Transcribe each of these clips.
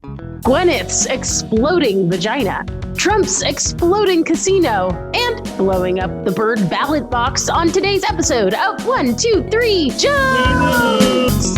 Gwyneth's exploding vagina, Trump's exploding casino, and blowing up the bird ballot box on today's episode of 1, 2, 3 Jokes!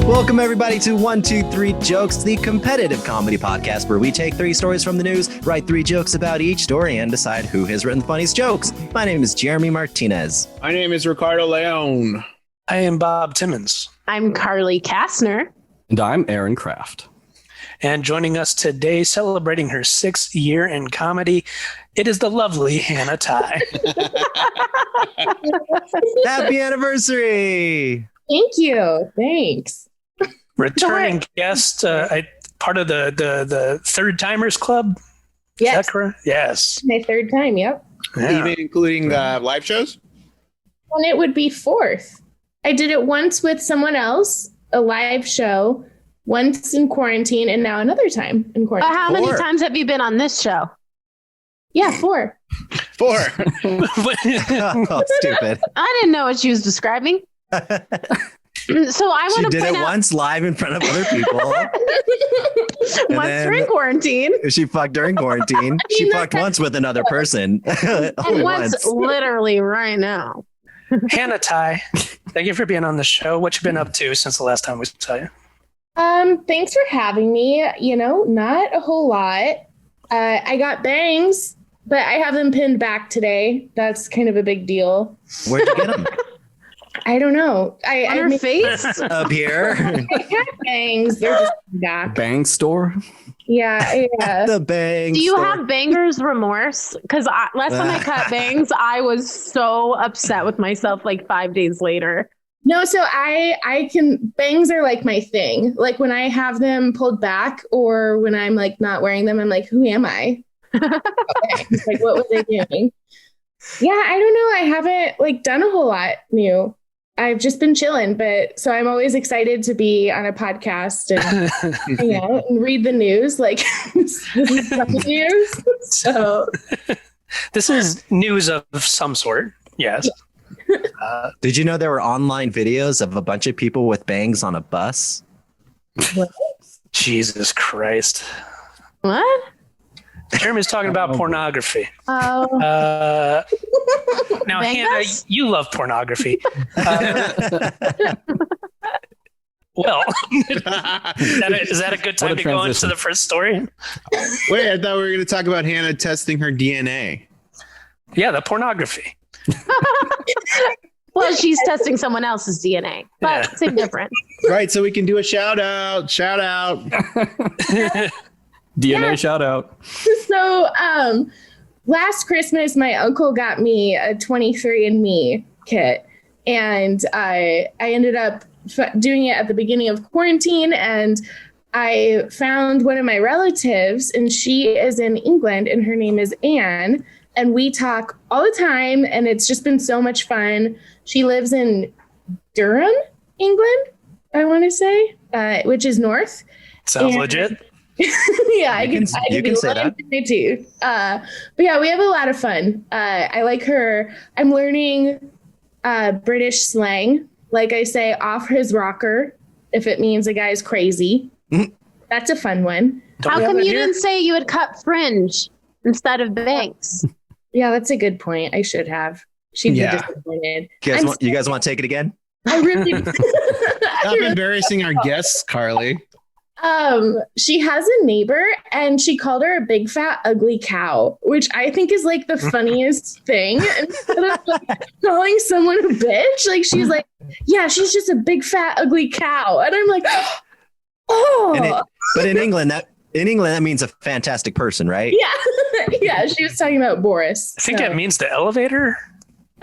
Welcome, everybody, to 1, 2, 3 Jokes, the competitive comedy podcast where we take 3 stories from the news, write 3 jokes about each story, and decide who has written the funniest jokes. My name is Jeremy Martinez. My name is Ricardo Leon. I am Bob Timmons. I'm Carly Kastner. And I'm Aaron Kraft. And joining us today, celebrating her 6th year in comedy, it is the lovely Hannah Tighe. Happy anniversary! Thank you. Thanks. Returning guest, part of the Third Timers Club. Yes. Is that correct? Yes. My 3rd time. Yep. Yeah. Even including live shows? And it would be 4th. I did it once with someone else, a live show, once in quarantine, and now another time in quarantine. How many times have you been on this show? Yeah, 4. 4. Oh, stupid. I didn't know what she was describing. So I want to She did point it out once live in front of other people. once during quarantine. She fucked during quarantine. She fucked once with another person. And Only once literally right now. Hannah Tighe, thank you for being on the show. What you been up to since the last time we saw you? Thanks for having me. You know, not a whole lot. I got bangs, but I have them pinned back today. That's kind of a big deal. Where'd you get them? I don't know. On her face? Up here. I got bangs. They're just back. Bang store? Yeah. The bangs. Do you have banger's remorse? Because last time I cut bangs, I was so upset with myself like 5 days later. No, so I can, bangs are like my thing. Like when I have them pulled back or when I'm like not wearing them, I'm like, who am I? Like, what was I doing? Yeah, I don't know. I haven't like done a whole lot new. I've just been chilling, but so I'm always excited to be on a podcast and hang out and read the news. Like this is some news. So This is news of some sort. Yes. Did you know there were online videos of a bunch of people with bangs on a bus? what? Jesus Christ. What? Jeremy's talking about pornography. Oh, Now, Bang Hannah, us? you love pornography. Well, is that a good time to go into the first story? Wait, I thought we were going to talk about Hannah testing her DNA. Yeah, the pornography. well, she's testing someone else's DNA, but Yeah. same difference. Right, so we can do a shout out. Shout out. DNA shout out. So last Christmas, my uncle got me a 23andMe kit, and I ended up doing it at the beginning of quarantine, and I found one of my relatives, and she is in England, and her name is Anne, and we talk all the time, and it's just been so much fun. She lives in Durham, England, I want to say, which is north. Sounds And- legit. Yeah, I can say that. too. But yeah, we have a lot of fun. I like her. I'm learning British slang. Like I say, off his rocker, if it means a guy's crazy. That's a fun one. Don't How we have come that you here? didn't say you had cut fringe instead of bangs? Yeah, that's a good point. I should have. She'd Yeah. be disappointed. You guys want to take it again? I really. Stop embarrassing our guests, Carly. She has a neighbor and she called her a big fat ugly cow, which I think is like the funniest thing. Instead of like, calling someone a bitch, like she's like, yeah, she's just a big fat ugly cow, and I'm like, oh, But in England, that means a fantastic person, right? yeah, yeah. She was talking about Boris. I think that means the elevator.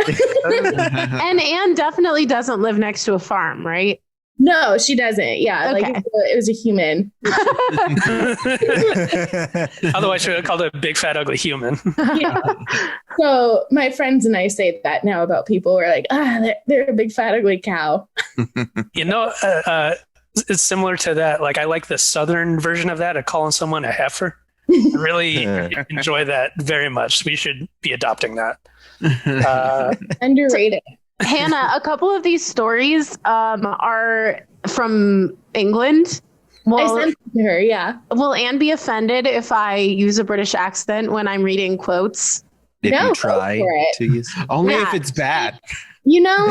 And Anne definitely doesn't live next to a farm, right? No, she doesn't. Yeah, Okay. like it was a human. Otherwise, she would have called it a big, fat, ugly human. Yeah. So my friends and I say that now about people. We're like, they're a big fat ugly cow. You know, it's similar to that. Like I like the southern version of that, of calling someone a heifer. I really enjoy that very much. We should be adopting that. Underrated. Hannah, a couple of these stories are from England. I sent it to her, yeah. Will Anne be offended if I use a British accent when I'm reading quotes? If No, you go try for it. to use. Only Yeah. if it's bad. You know,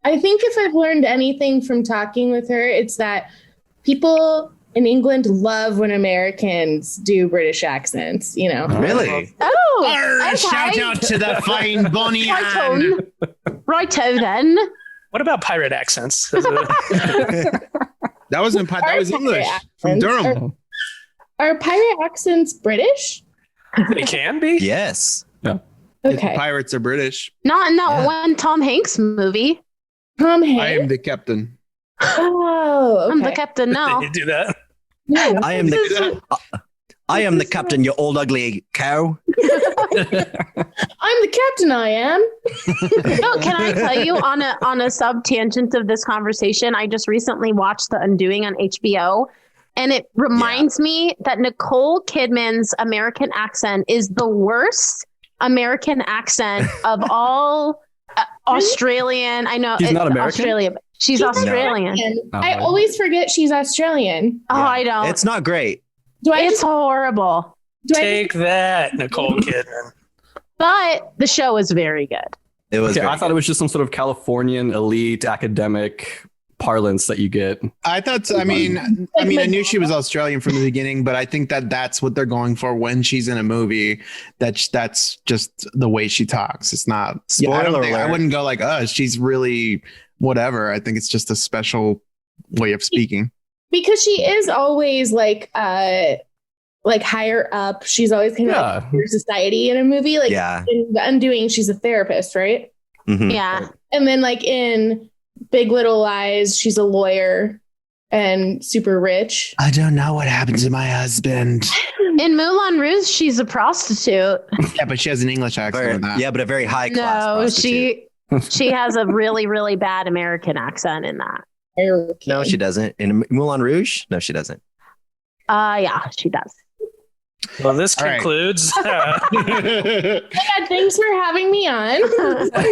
I think if I've learned anything from talking with her, it's that people in England love when Americans do British accents, you know. Really? Oh, Arr, okay. shout out to the fine Bonnie Anne. Righto then. What about pirate accents? That wasn't that Our was pirate English from accents Durham. Are pirate accents British? They can be. Yes. Okay. Pirates are British. Not Yeah. one Tom Hanks movie. Tom I Hanks. am the captain. Oh, okay. I'm the captain now. They do that. No. I am the captain, you old ugly cow. I'm the captain, I am. No, can I tell you on a sub tangent of this conversation? I just recently watched The Undoing on HBO, and it reminds me that Nicole Kidman's American accent is the worst American accent of all Australian. I know She's it's not American? Australia. But she's Australian. I always forget she's Australian. Oh, Yeah. I don't. It's not great. Do I It's just, horrible. do I Take that, Nicole Kidman. But the show is very good. It was. Okay, very I thought good. it was just some sort of Californian elite academic parlance that you get. I thought. I mean, I knew she was Australian from the beginning, but I think that's what they're going for when she's in a movie. That's just the way she talks. It's not. Spoiler I alert. wouldn't go like, oh, she's really whatever. I think it's just a special way of speaking. because she is always like higher up. She's always kind of like Yeah. in society in a movie. Like Yeah. in The Undoing, she's a therapist, right? Mhm. Yeah. And then like in Big Little Lies, she's a lawyer and super rich. I don't know what happened to my husband. In Moulin Rouge, she's a prostitute. Yeah, but she has an English accent. Very- with that. yeah, but a very high class. No, prostitute. she has a really, really bad American accent in that. No, she doesn't. In Moulin Rouge, no, she doesn't. Yeah, she does. Well, this All right. concludes. Yeah, thanks for having me on.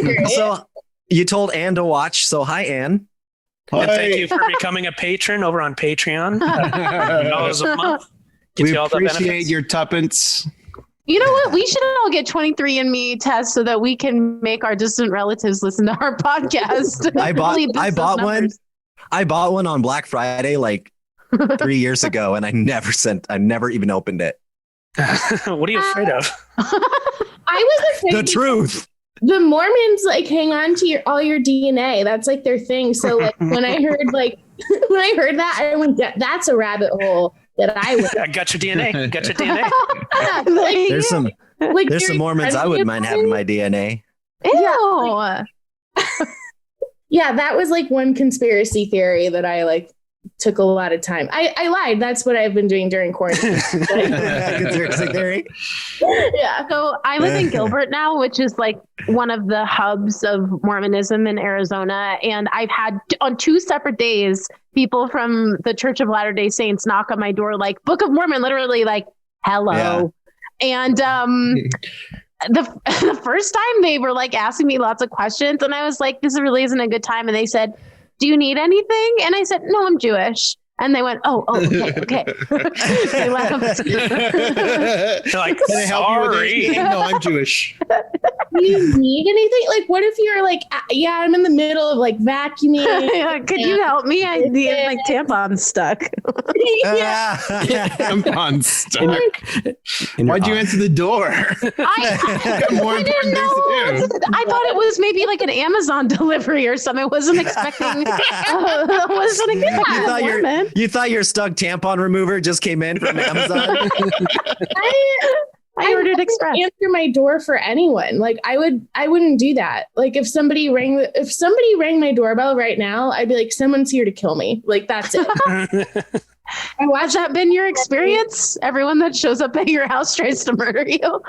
Great. So you told Anne to watch. So hi, Anne. And thank you for becoming a patron over on Patreon. $1 a month. Gets We you all the appreciate benefits. your tuppence. You know what? We should all get 23andMe tests so that we can make our distant relatives listen to our podcast. I bought Really boost those one. numbers. I bought one on Black Friday like 3 years ago, and I never even opened it. What are you afraid of? I was afraid The truth. the Mormons like hang on to all your DNA. That's like their thing. So like when I heard that, I went, that's a rabbit hole that I would I got your DNA. Got your DNA. like. There's some Like there's some Mormons I wouldn't mind having my DNA. Ew. Yeah, that was like one conspiracy theory that I like took a lot of time. I lied. That's what I've been doing during quarantine. Conspiracy theory. Yeah. So I live in Gilbert now, which is like one of the hubs of Mormonism in Arizona. And I've had on 2 separate days, people from the Church of Latter-day Saints knock on my door, like Book of Mormon, literally like, hello. Yeah. And the first time they were like asking me lots of questions, and I was like, this really isn't a good time. And they said, do you need anything? And I said, no, I'm Jewish. And they went, oh, okay. They laughed. They're like, Can I help you with sorry. anything? No, I'm Jewish. Do you need anything? Like, what if you're like, yeah, I'm in the middle of like vacuuming. Could you help me? I need my tampon stuck. Yeah. I'm stuck. In your Why'd you eye. answer the door? I Got more I didn't important things to do. know. I thought it was maybe like an Amazon delivery or something. I wasn't expecting. I wasn't expecting You thought your stuck tampon remover just came in from Amazon? I ordered express. Answer my door for anyone. Like I wouldn't do that. Like if somebody rang my doorbell right now, I'd be like, someone's here to kill me. Like that's it. Has that been your experience? Everyone that shows up at your house tries to murder you.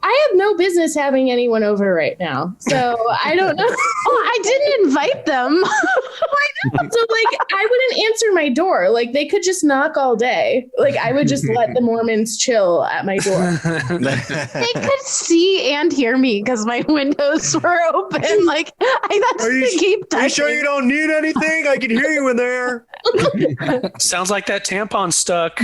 I have no business having anyone over right now. So I don't know. I didn't invite them. So like I wouldn't answer my door. Like they could just knock all day. Like I would just let the Mormons chill at my door. They could see and hear me because my windows were open. Like I had to keep touching. Are you sure you don't need anything? I can hear you in there. Sounds like that tampon stuck.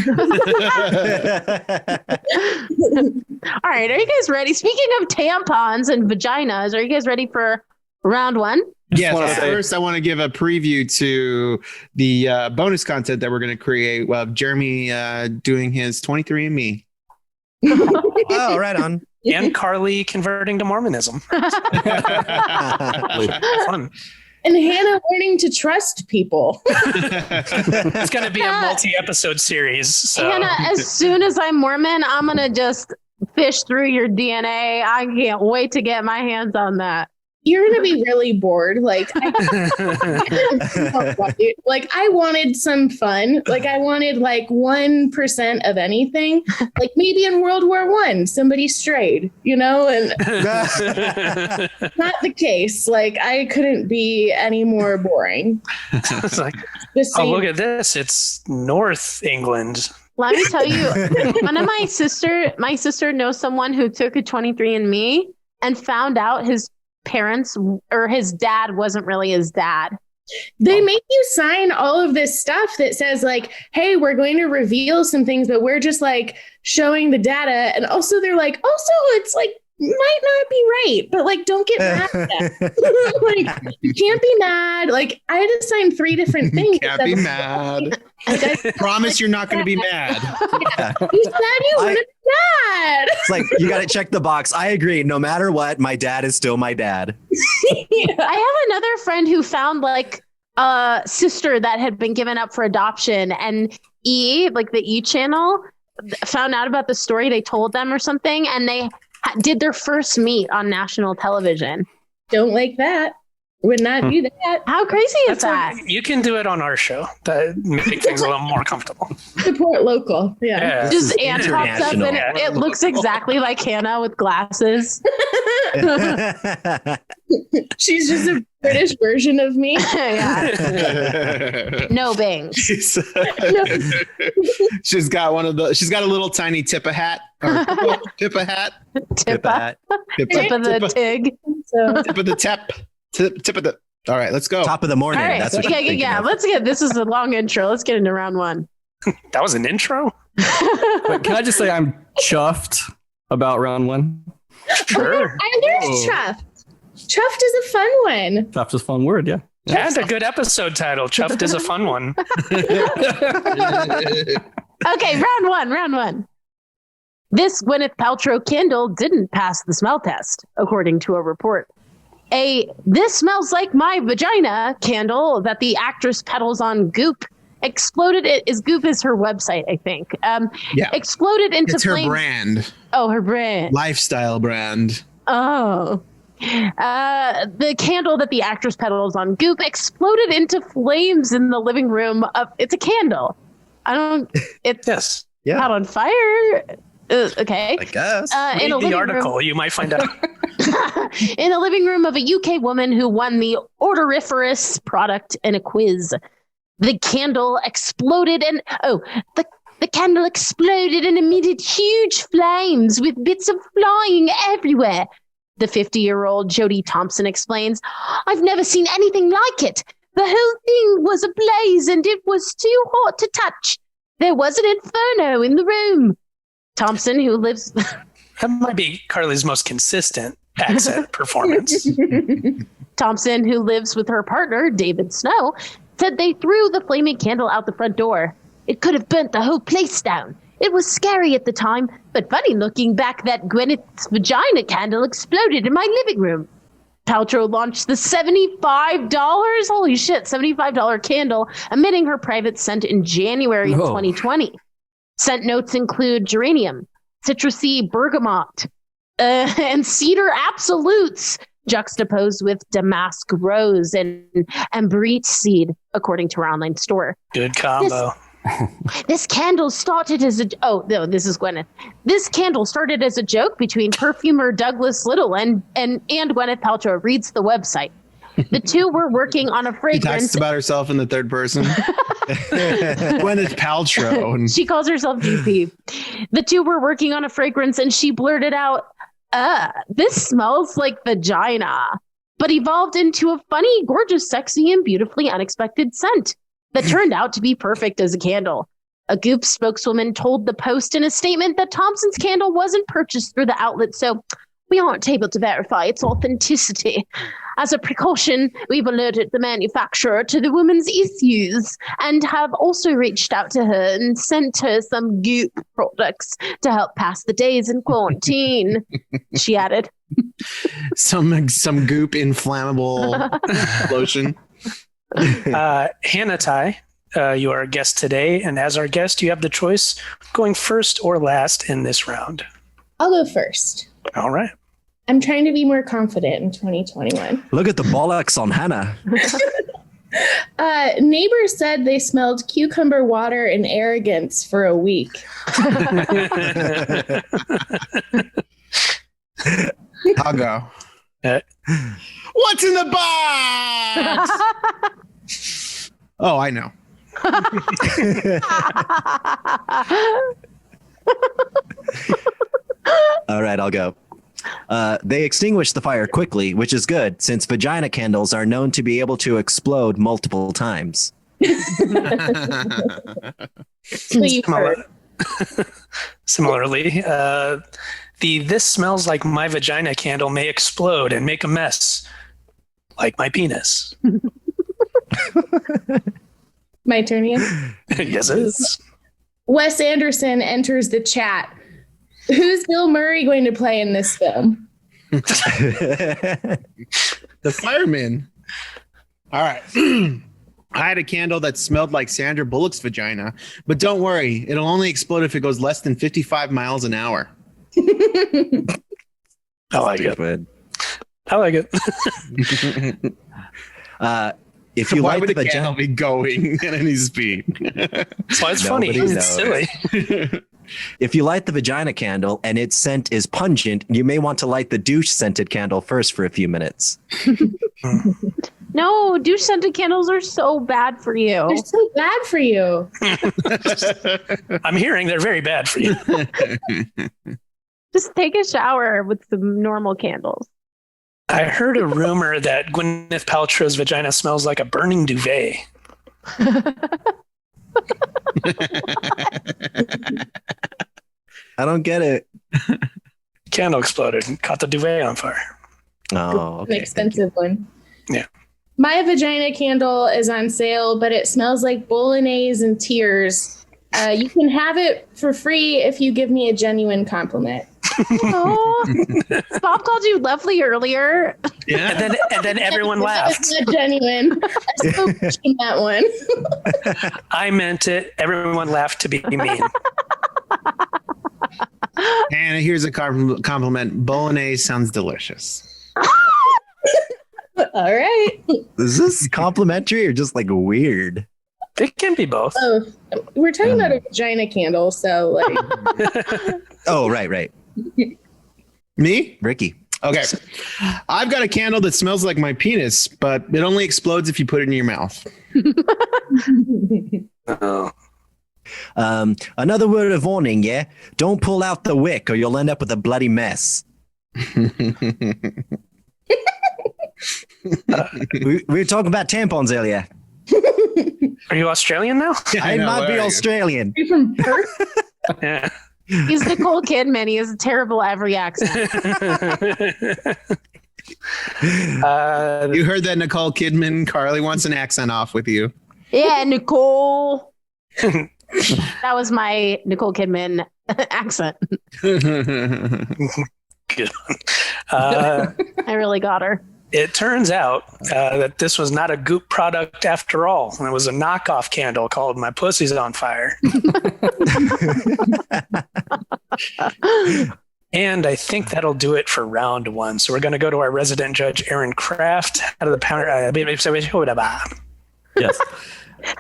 All right, are you guys ready? Speaking of tampons and vaginas, are you guys ready for round one? Yes. First, I want to give a preview to the bonus content that we're going to create. Well, Jeremy doing his 23andMe. Oh, right on. And Carly converting to Mormonism. Fun. And Hannah learning to trust people. It's going to be a multi-episode series. So. Hannah, as soon as I'm Mormon, I'm going to just fish through your DNA. I can't wait to get my hands on that. You're going to be really bored. Like, I wanted some fun. Like, I wanted like 1% of anything. Like maybe in World War I, somebody strayed, you know, and not the case. Like, I couldn't be any more boring. It's like, oh, look at this. It's North England. Let me tell you, my sister knows someone who took a 23andMe and found out his parents or his dad wasn't really his dad. They make you sign all of this stuff that says like, hey, we're going to reveal some things, but we're just like showing the data. And also they're like, also it's like might not be right, but like don't get mad at that. Like you can't be mad. Like I had to sign 3 different things. Can't be mad. Promise you're not going to be mad. Yeah. You said you wouldn't be mad. It's like you got to check the box. I agree. No matter what, my dad is still my dad. Yeah. I have another friend who found like a sister that had been given up for adoption, and like the E channel, found out about the story. They told them or something, and they did their first meet on national television. Don't like that. Would not do that. How crazy is that? You can do it on our show. That make things a little more comfortable. Support local. Yeah. Just Anne pops up and it looks exactly like Hannah with glasses. She's just a British version of me. Yeah. No bangs. She's got she's got a little tiny Tippa hat. Tippa hat. Tippa. Tip of the Tig. So. Tip of the tep. Tip of the. All right, let's go. Top of the morning. All right. That's what Yeah. This is a long intro. Let's get into round one. That was an intro? But can I just say I'm chuffed about round one? Sure. I learned chuffed. Chuffed is a fun one. Chuffed is a fun word, yeah. And a good episode title. Chuffed is a fun one. Okay, round one. This Gwyneth Paltrow candle didn't pass the smell test, according to a report. This smells like my vagina candle that the actress peddles on Goop exploded. Goop is her website, I think. Exploded into it's her flames. brand. Oh, her brand. Lifestyle brand. Oh. The candle that the actress peddles on Goop exploded into flames in the living room of. It's a candle. It's yes. Out on fire. Okay. I guess. In the article, you might find out. In the living room of a UK woman who won the odoriferous product in a quiz. The candle exploded and the candle exploded and emitted huge flames with bits of flying everywhere. The 50-year-old Jodie Thompson explains, I've never seen anything like it. The whole thing was ablaze and it was too hot to touch. There was an inferno in the room. Thompson, who lives... That might be Carly's most consistent accent performance. Thompson, who lives with her partner, David Snow, said they threw the flaming candle out the front door. It could have burnt the whole place down. It was scary at the time, but funny looking back that Gwyneth's vagina candle exploded in my living room. Paltrow launched the $75, holy shit, $75 candle, emitting her private scent in January of 2020. Scent notes include geranium, citrusy bergamot, and cedar absolutes, juxtaposed with damask rose and ambrette seed, according to our online store. Good combo. This candle started as a oh no, this is Gwyneth. This candle started as a joke between perfumer Douglas Little and Gwyneth Paltrow. Reads the website. The two were working on a She fragrance. talks about herself in the third person. Gwyneth Paltrow. And She calls herself GP. The two were working on a fragrance, and she blurted out, this smells like vagina, but evolved into a funny, gorgeous, sexy, and beautifully unexpected scent that turned out to be perfect as a candle. A Goop spokeswoman told the Post in a statement that Thompson's candle wasn't purchased through the outlet, so we aren't able to verify its authenticity. As a precaution, we've alerted the manufacturer to the woman's issues and have also reached out to her and sent her some Goop products to help pass the days in quarantine, she added. some Goop inflammable lotion. Hannah Tighe, you are a guest today, and as our guest, you have the choice going first or last in this round. I'll go first. All right. I'm trying to be more confident in 2021. Look at the bollocks on Hannah. Neighbors said they smelled cucumber water and arrogance for a week. I'll go. What's in the box? Oh, I know. All right, I'll go. They extinguished the fire quickly, which is good since vagina candles are known to be able to explode multiple times. Similarly, the "This smells like my vagina" candle may explode and make a mess, like my penis. My turn again? Yes, it is. Wes Anderson enters the chat. Who's Bill Murray going to play in this film? The fireman. All right. I had a candle that smelled like Sandra Bullock's vagina, but don't worry, it'll only explode if it goes less than 55 miles an hour. I like it. I like it. If you Why light would the a vagina, candle be going at any speed? That's why it's funny. Nobody It's knows. silly. if you light the vagina candle and its scent is pungent, you may want to light the douche scented candle first for a few minutes. No, douche scented candles are so bad for you. They're so bad for you. I'm hearing they're very bad for you. Just take a shower with some normal candles. I heard a rumor that Gwyneth Paltrow's vagina smells like a burning duvet. I don't get it. Candle exploded and caught the duvet on fire. Oh, okay. An expensive one. Yeah. My vagina candle is on sale, but it smells like bolognese and tears. You can have it for free if you give me a genuine compliment. Oh, Bob called you lovely earlier. Yeah. And then everyone laughed. That's not genuine. I still question that one. I meant it. Everyone laughed to be mean. And here's a compliment. Bolognese sounds delicious. All right. Is this complimentary or just like weird? It can be both. Oh, we're talking about a vagina candle, so like. Oh, right. Me? Ricky. Okay. I've got a candle that smells like my penis, but it only explodes if you put it in your mouth. Oh. Another word of warning, yeah? Don't pull out the wick or you'll end up with a bloody mess. We were talking about tampons earlier. Are you Australian now? I know, might where be are you? Australian. You're from Perth? Yeah. He's Nicole Kidman. He has a terrible every accent. You heard that, Nicole Kidman? Carly wants an accent off with you. Yeah, Nicole. That was my Nicole Kidman accent. Good one. I really got her. It turns out that this was not a Goop product after all. It was a knockoff candle called "My Pussy's on Fire." And I think that'll do it for round one. So we're going to go to our resident judge, Aaron Kraft, out of the power. Yes.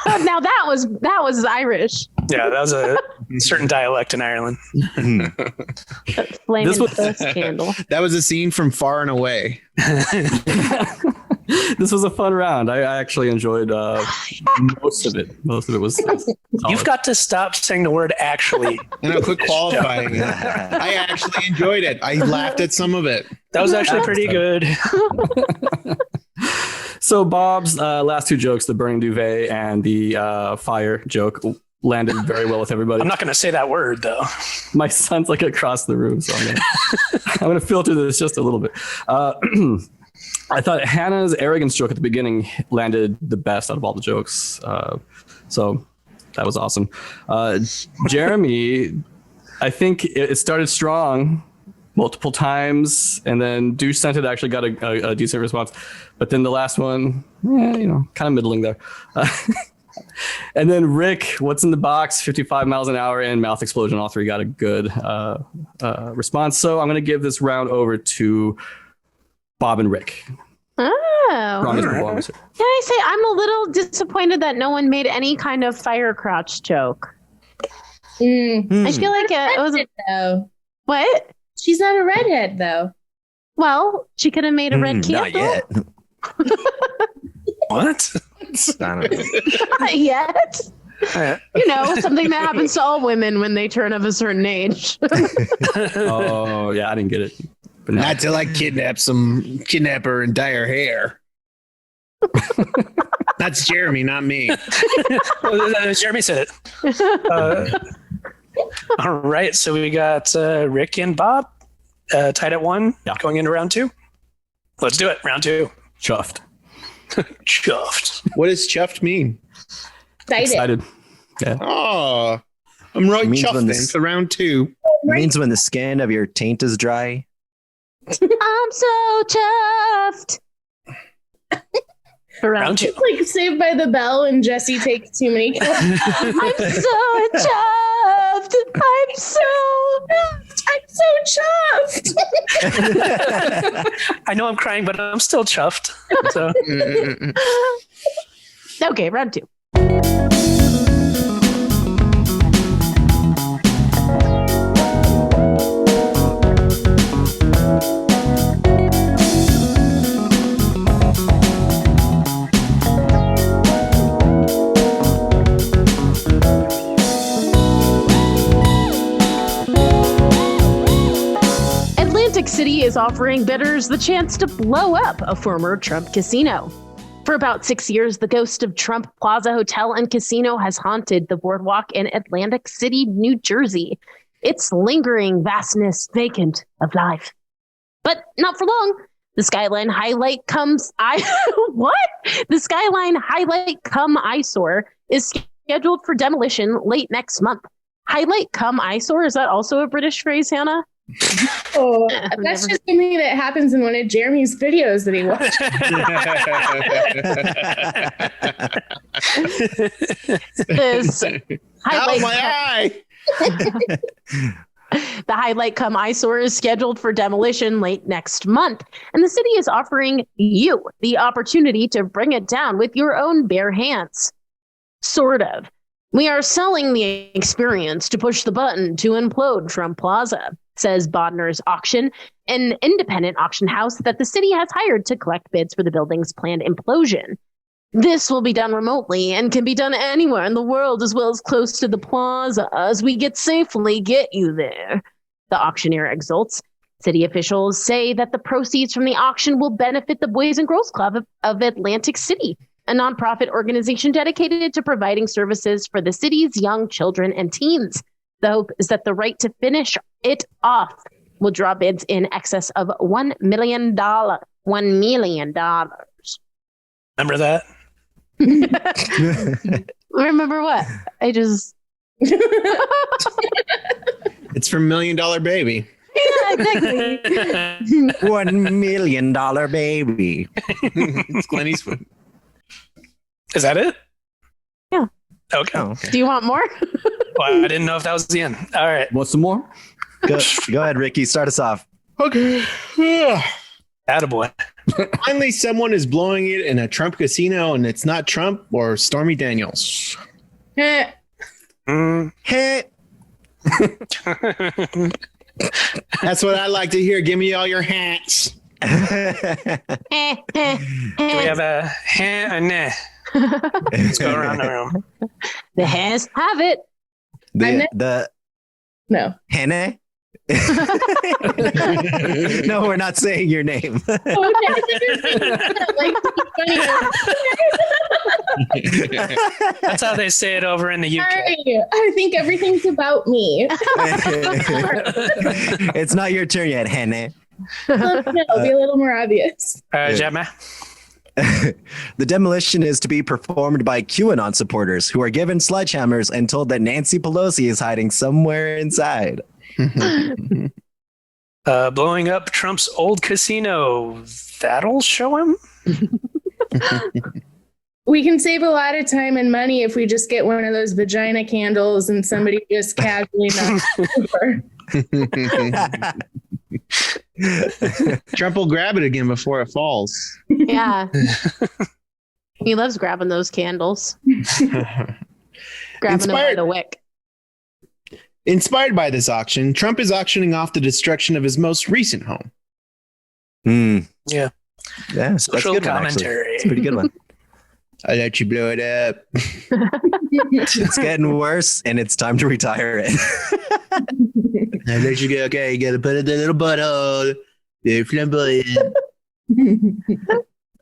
Now that was Irish. Yeah, that was a certain dialect in Ireland. Flaming This was- toast candle. That was a scene from Far and Away. This was a fun round. I actually enjoyed most of it. Most of it was solid. You've got to stop saying the word actually. And I'll quit qualifying it. I actually enjoyed it. I laughed at some of it. That was actually pretty good. So Bob's last two jokes, the burning duvet and the fire joke, landed very well with everybody. I'm not going to say that word, though. My son's like across the room, so I'm gonna filter this just a little bit. I thought Hannah's arrogance joke at the beginning landed the best out of all the jokes. So that was awesome. Jeremy, I think it started strong multiple times, and then Douche Scented actually got a decent response. But then the last one, kind of middling there. And then Rick, what's in the box? 55 miles an hour and mouth explosion. All three got a good response. So I'm going to give this round over to Bob and Rick. Oh. Strongest performance. Can I say I'm a little disappointed that no one made any kind of fire crotch joke. I feel like it was though. what? She's not a redhead though. Well, she could have made a red candle. Not yet. What? I don't know. Not yet. Something that happens to all women when they turn of a certain age. Oh, yeah, I didn't get it. But no. Not till I kidnap her and dye her hair. That's Jeremy, not me. Jeremy said it. All right, so we got Rick and Bob tied at 1, going into round 2. Let's do it. Round 2. Chuffed. Chuffed. What does chuffed mean? Excited. Yeah. Oh, I'm right Means chuffed when then this- for round 2. It means when the skin of your taint is dry. I'm so chuffed. For round 2. It's like Saved by the Bell and Jesse takes too many kills. I'm so chuffed. I'm so chuffed. I know I'm crying, but I'm still chuffed. So Okay, round 2. Atlantic City is offering bidders the chance to blow up a former Trump casino. For about 6 years, the ghost of Trump Plaza Hotel and Casino has haunted the boardwalk in Atlantic City, New Jersey, its lingering vastness vacant of life. But not for long. The Skyline Highlight The Skyline Highlight cum eyesore is scheduled for demolition late next month. Highlight cum eyesore, is that also a British phrase, Hannah? Oh, that's just something that happens in one of Jeremy's videos that he watched. This highlight, my eye! the Highlight Cum eyesore is scheduled for demolition late next month, and the city is offering you the opportunity to bring it down with your own bare hands. Sort of. We are selling the experience to push the button to implode Trump Plaza, says Bodner's Auction, an independent auction house that the city has hired to collect bids for the building's planned implosion. This will be done remotely and can be done anywhere in the world as well as close to the plaza as we safely get you there. The auctioneer exults. City officials say that the proceeds from the auction will benefit the Boys and Girls Club of Atlantic City, a nonprofit organization dedicated to providing services for the city's young children and teens. The hope is that the right to finish it off will draw bids in excess of $1 million. $1 million. remember that? Remember what? It's from $1 Million Baby. Yeah, exactly. $1 million baby. It's Clint Eastwood. Is that it? Yeah. Okay. Oh, okay. Do you want more? Well, I didn't know if that was the end. All right. Want some more? Go ahead, Ricky. Start us off. Okay. Attaboy. Finally, someone is blowing it in a Trump casino, and it's not Trump or Stormy Daniels. Eh, Hey. That's what I like to hear. Give me all your hats. Do we have a ha and nah? Let's go around the room. The hands have it. The no. Hannah? No, we're not saying your name. Oh, like, That's how they say it over in the UK. sorry, I think everything's about me. It's not your turn yet, Hannah. No, be a little more obvious. Gemma. The demolition is to be performed by QAnon supporters who are given sledgehammers and told that Nancy Pelosi is hiding somewhere inside. Blowing up Trump's old casino. That'll show him? We can save a lot of time and money if we just get one of those vagina candles and somebody just casually knocks it over. Trump will grab it again before it falls. Yeah. He loves grabbing those candles. Grabbing them by the wick. Inspired by this auction, Trump is auctioning off the destruction of his most recent home. Yeah. Yeah, that's a Social good one, actually. commentary. It's a pretty good one. I let you blow it up. It's getting worse, and it's time to retire it. I let you go. Okay, you got to put it in the little butthole. They're flamboyant.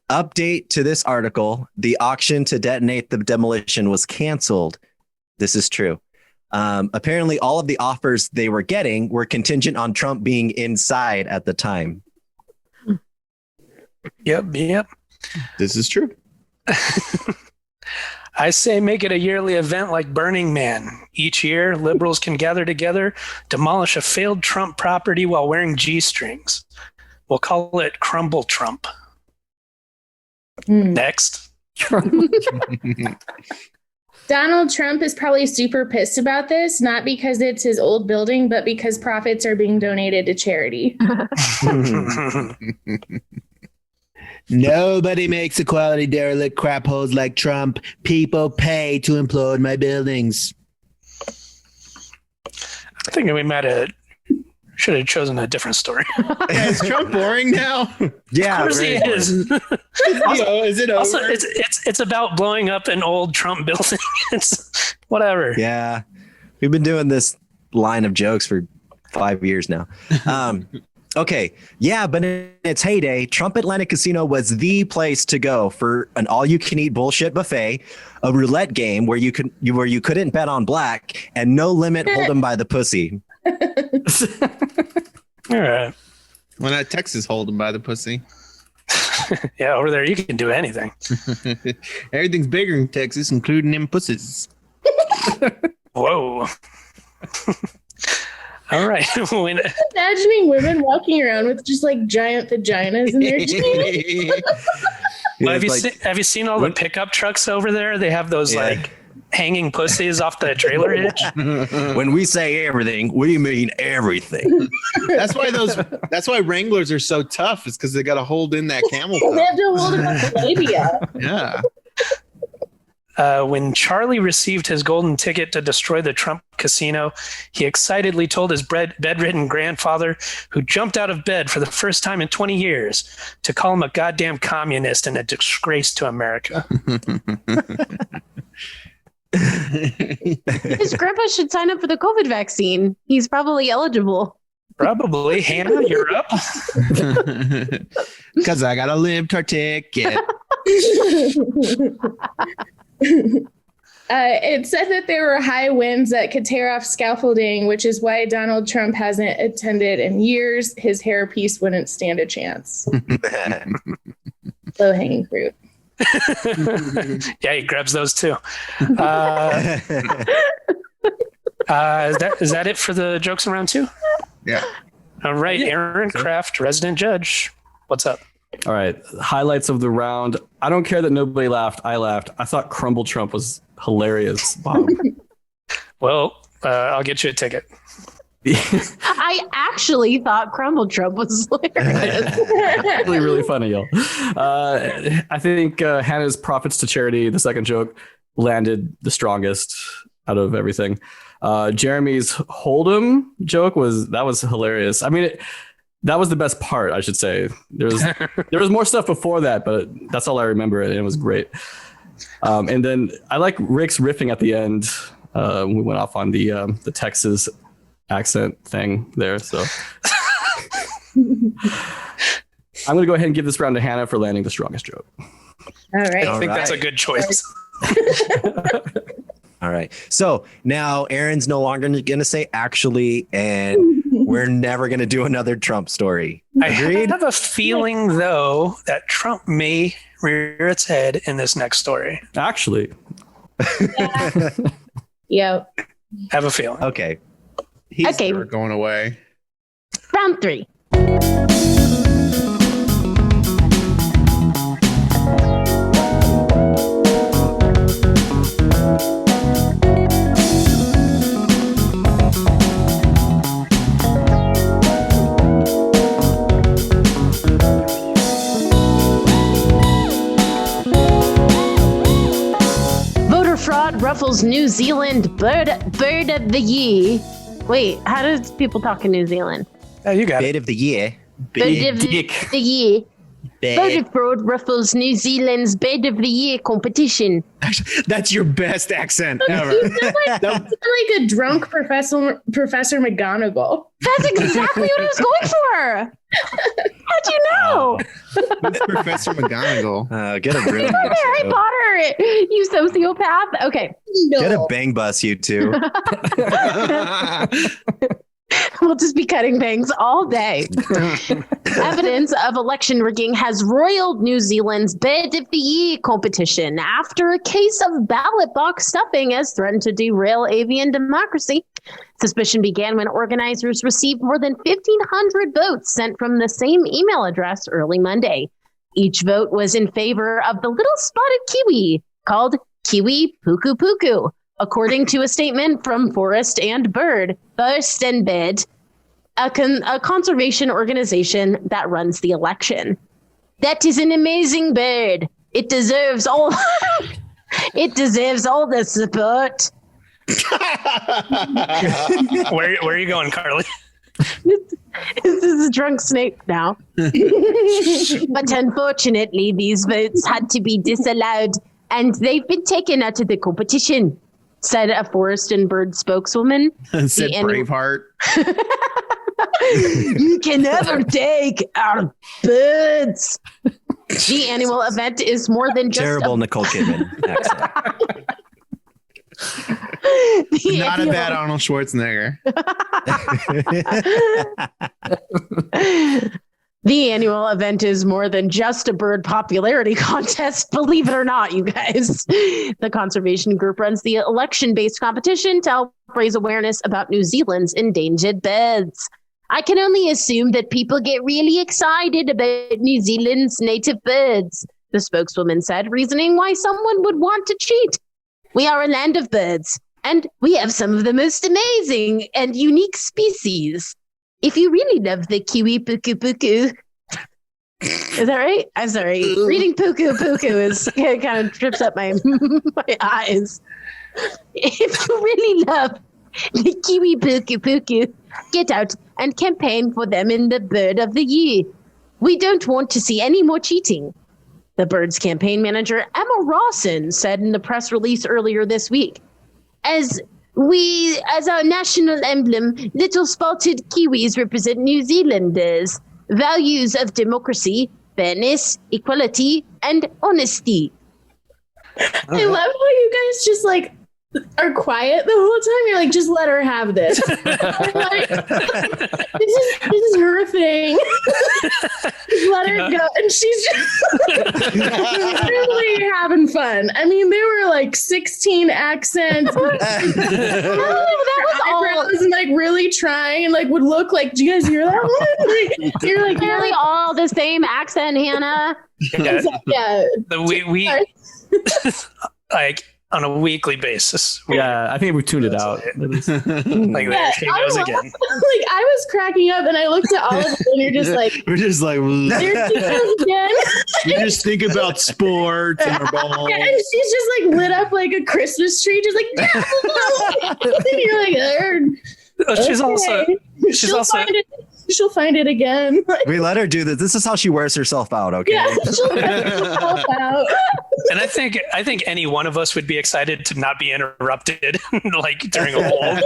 Update to this article. The auction to detonate the demolition was canceled. This is true. Apparently, all of the offers they were getting were contingent on Trump being inside at the time. Yep. This is true. I say make it a yearly event like Burning Man. Each year, liberals can gather together, demolish a failed Trump property while wearing G-strings. We'll call it Crumble Trump. Next. Donald Trump is probably super pissed about this, not because it's his old building, but because profits are being donated to charity. Nobody makes a quality derelict crap holes like Trump. People pay to implode my buildings. I think we should have chosen a different story. Is Trump boring now? Yeah, Of course he is. Is it over? Also, it's about blowing up an old Trump building. It's whatever. Yeah, we've been doing this line of jokes for 5 years now. Okay, yeah, but in its heyday, Trump Atlantic Casino was the place to go for an all-you-can-eat bullshit buffet, a roulette game where you couldn't bet on black, and no limit hold 'em by the pussy. All right. Why not Texas hold him by the pussy? Yeah, over there you can do anything. Everything's bigger in Texas, including them pussies. Whoa. All right. Imagining women walking around with just like giant vaginas in their jeans. Well, have you seen all the pickup trucks over there? They have those like hanging pussies off the trailer hitch. When we say everything, we mean everything. That's why Wranglers are so tough. Is because they got to hold in that camel They toe. have to hold it on the labia. Yeah. When Charlie received his golden ticket to destroy the Trump casino, he excitedly told his bedridden grandfather, who jumped out of bed for the first time in 20 years, to call him a goddamn communist and a disgrace to America. His grandpa should sign up for the COVID vaccine. He's probably eligible. Probably. Hannah, you're up. Because I got a Libtar ticket. It said that there were high winds that could tear off scaffolding, which is why Donald Trump hasn't attended in years. His hairpiece wouldn't stand a chance. Low hanging fruit. Yeah, he grabs those too. Is that it for the jokes in round 2? Yeah. All right, Aaron Kraft, resident judge. What's up? All right. Highlights of the round. I don't care that nobody laughed. I laughed. I thought Crumble Trump was hilarious. Bob. Well, I'll get you a ticket. I actually thought Crumble Trump was hilarious. really, really funny, y'all. I think Hannah's profits to charity, the second joke, landed the strongest out of everything. Jeremy's Hold'em joke was hilarious. I mean, that was the best part, I should say. There was more stuff before that, but that's all I remember, and it was great. And then I like Rick's riffing at the end. We went off on the Texas accent thing there. So I'm going to go ahead and give this round to Hannah for landing the strongest joke. All right. I think that's a good choice. All right. So now Aaron's no longer going to say actually, and we're never going to do another Trump story. Agreed? I have a feeling, though, that Trump may rear its head in this next story. Actually. Yep. Have a feeling. Okay. He's never going away. Round 3. Voter fraud ruffles New Zealand bird of the year. Wait, how does people talk in New Zealand? Oh, you got Bait it. of the year. Bird of the year. Voter fraud ruffles New Zealand's Bird of the Year competition. Actually, that's your best accent ever. You sound like a drunk Professor McGonagall. That's exactly what I was going for. How'd you know? That's Professor McGonagall. Get a room. Harry Potter, you sociopath. Okay. Get a bang bus, you two. We'll just be cutting bangs all day. Evidence of election rigging has roiled New Zealand's Bird of the Year competition after a case of ballot box stuffing has threatened to derail avian democracy. Suspicion began when organizers received more than 1,500 votes sent from the same email address early Monday. Each vote was in favor of the little spotted kiwi called Kiwi Puku Puku, according to a statement from Forest and Bird, a conservation organization that runs the election. That is an amazing bird. It deserves all the support. Where are you going, Carly? This is a drunk snake now. But unfortunately, these votes had to be disallowed, and they've been taken out of the competition, said a Forest and Bird spokeswoman. Said Braveheart. You can never take our birds. The annual event is more than just Terrible Nicole Kidman accent. Not a bad Arnold Schwarzenegger. The annual event is more than just a bird popularity contest, believe it or not, you guys. The conservation group runs the election-based competition to help raise awareness about New Zealand's endangered birds. I can only assume that people get really excited about New Zealand's native birds, the spokeswoman said, reasoning why someone would want to cheat. We are a land of birds, and we have some of the most amazing and unique species. If you really love the Kiwi Puku Puku, is that right? I'm sorry. Reading Puku Puku is kind of trips up my eyes. If you really love the Kiwi Puku Puku, get out and campaign for them in the Bird of the Year. We don't want to see any more cheating. The Bird's campaign manager, Emma Rawson, said in the press release earlier this week, as our national emblem, little spotted kiwis represent New Zealanders' values of democracy, fairness, equality, and honesty. I love how you guys just like are quiet the whole time. You're like, just let her have this. Like, this is her thing. Just let her go. And she's just really having fun. I mean, there were like 16 accents. That was eyebrows and like really trying and like would look like, do you guys hear that one? Like, you're like, Nearly all the same accent, Hannah. yeah. We like on a weekly basis. Yeah, I think we tuned it out. Like there she goes again. Like I was cracking up, and I looked at all of them, and you're just like, We're just like, there she goes again. we just think about sports and our balls. Yeah, and she's just like lit up like a Christmas tree, just like, and you're like, She's also she'll find it again. We let her do this. This is how she wears herself out. Okay. Yeah, she'll wear herself out. And I think any one of us would be excited to not be interrupted like during a hold.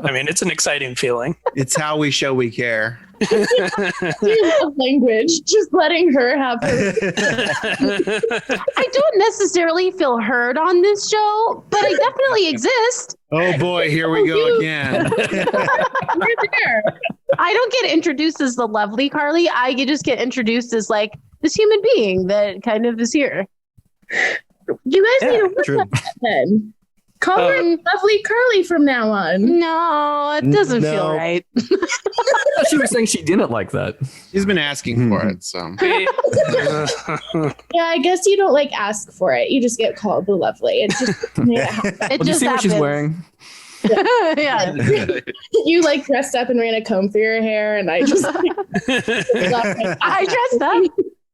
I mean, it's an exciting feeling. It's how we show we care. Language, just letting her have her. I don't necessarily feel heard on this show, but I definitely exist. Oh boy, here we go again. You're there. I don't get introduced as the lovely Carly. I just get introduced as like this human being that kind of is here. You guys need to work true. on that then. Call her lovely Carly from now on. No, it doesn't feel No. right. She was saying she didn't like that. He's been asking for it, so. Yeah, I guess you don't like ask for it. You just get called the lovely. It just made it happen. It Did you just see what she's happens. wearing? Yeah. You like dressed up and ran a comb through your hair, and I just I dressed up.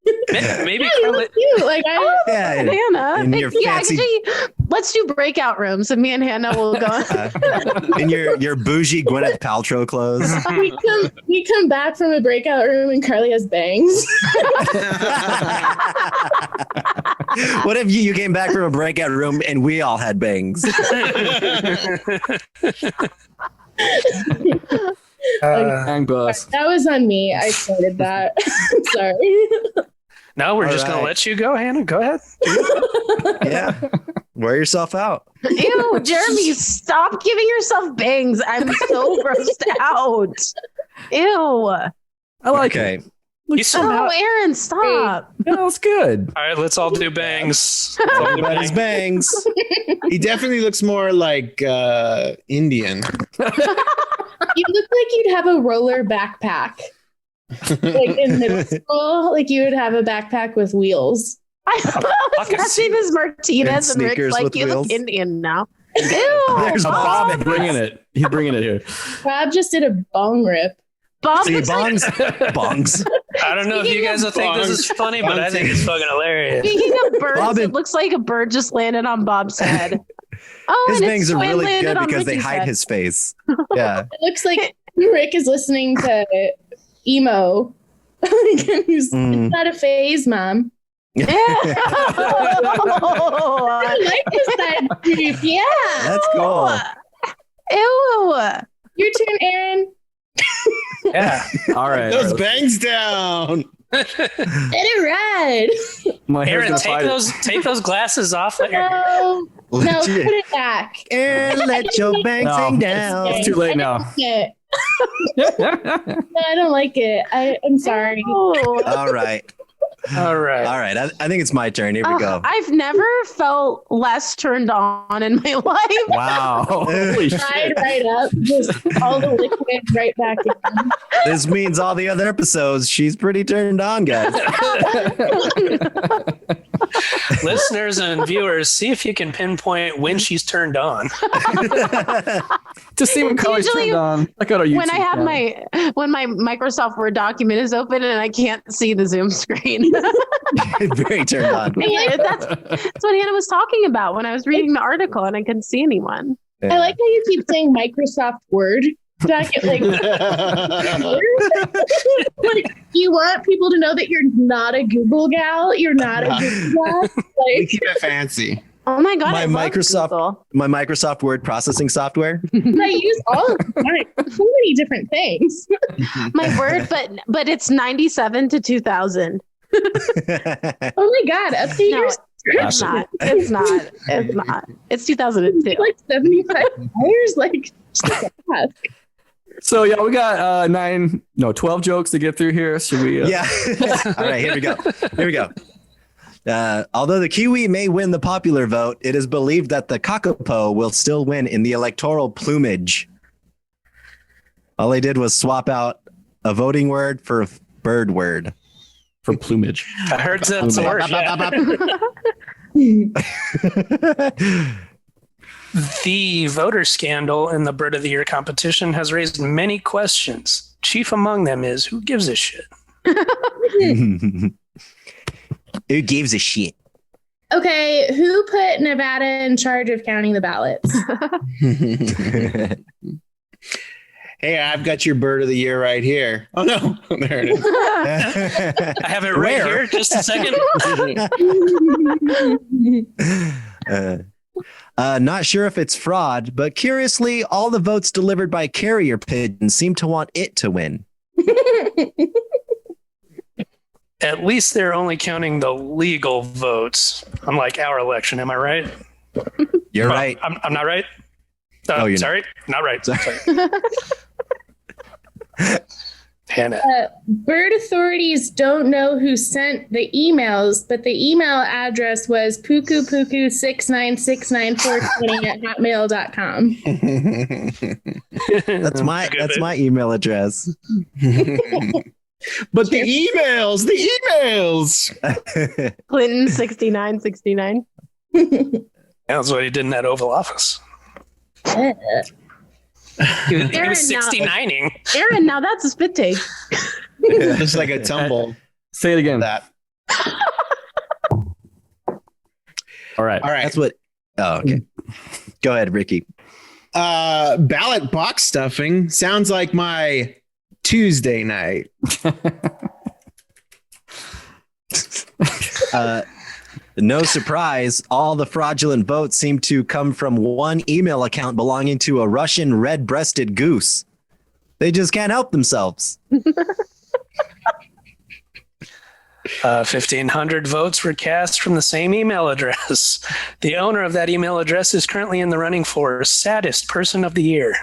Maybe Yeah, you Carly, look cute. Like I, Yeah. Hannah. In your Yeah, fancy- actually, let's do breakout rooms and me and Hannah will go. In your bougie Gwyneth Paltrow clothes. we come back from a breakout room and Carly has bangs. What if you came back from a breakout room and we all had bangs? Bang bus. That was on me. I started that. Sorry. no, we're All just right. gonna let you go, Hannah. Go ahead. Yeah. Wear yourself out. Ew, Jeremy, stop giving yourself bangs. I'm so grossed out. Ew. I like Okay. it. You somehow. Oh, Aaron, stop. Yeah, it's good. All right, let's all do bangs. Talk about his bangs. He definitely looks more like Indian. You look like you'd have a roller backpack. Like in middle school, like you would have a backpack with wheels. His name is Martinez and Rick's sneakers like, with you look wheels. Indian now. Ew. There's Bob Bob. bringing it. He's bringing it here. Bob just did a bong rip. Bob See, looks like, bongs. I don't know if you guys will think this is funny, but I think it's fucking hilarious. speaking of birds, Bob it and- looks like a bird just landed on Bob's head. Oh, His and bangs its are twin really landed good on because they Ricky's hide head. his face. Yeah. It looks like Rick is listening to emo. It's not a phase, Mom. Ew. I like this side group. Yeah. That's cool. Ew. Your turn, Aaron. Yeah. All right. Those bangs down. Let it ride. My hair's Aaron, gonna fight it. take those glasses off. Let your- No, put it back. And let your bangs No. hang down. It's too late now. I don't like it. I'm sorry. Ew. All right. All right. All right. I think it's my turn. Here we go. I've never felt less turned on in my life. Wow. Holy Ride shit. right up. Just all the liquid right back in. This means all the other episodes, she's pretty turned on, guys. Listeners and viewers, see if you can pinpoint when she's turned on. To see when Carly's Usually turned on. Look at our YouTube When I have channel. when my Microsoft Word document is open and I can't see the Zoom screen. Very turned on. Yeah, that's what Hannah was talking about when I was reading the article and I couldn't see anyone. I like how you keep saying Microsoft Word. Like you want people to know that you're not a Google gal. You're not a Google gal. We Like, keep it fancy. Oh my god! My I love Microsoft- Google. My Microsoft Word processing software. I use all of mine. So many different things. My Word, but it's 97 to 2000. Oh my god! Update No, your it's subscription. not. It's not. It's not. It's 2002. Like $75. Like just like that. So yeah, we got 12 jokes to get through here. Should we? Yeah. All right, here we go. Here we go. Although the Kiwi may win the popular vote, it is believed that the kakapo will still win in the electoral plumage. All they did was swap out a voting word for a bird word. For plumage. I heard that's a word. Yeah. The voter scandal in the Bird of the Year competition has raised many questions. Chief among them is, who gives a shit? Who gives a shit? Okay, who put Nevada in charge of counting the ballots? Hey, I've got your bird of the year right here. Oh no, there it is. I have it right here. Just a second. Not sure if it's fraud, but curiously, all the votes delivered by carrier pigeons seem to want it to win. At least they're only counting the legal votes, unlike our election. Am I right? You're right. I'm not right. Oh, you're sorry, not right. Sorry. Hannah. Bird authorities don't know who sent the emails, but the email address was puku6969420 at hotmail.com. That's my email address. But the emails. Clinton 6969. That's what he did in that Oval Office. He was Aaron, 69ing. Aaron, now that's a spit take. Just like a tumble. Say it again. That. All right. That's what. Oh, okay. Go ahead, Ricky. Ballot box stuffing sounds like my Tuesday night. No surprise, all the fraudulent votes seem to come from one email account belonging to a Russian red-breasted goose. They just can't help themselves. 1,500 votes were cast from the same email address. The owner of that email address is currently in the running for saddest person of the year.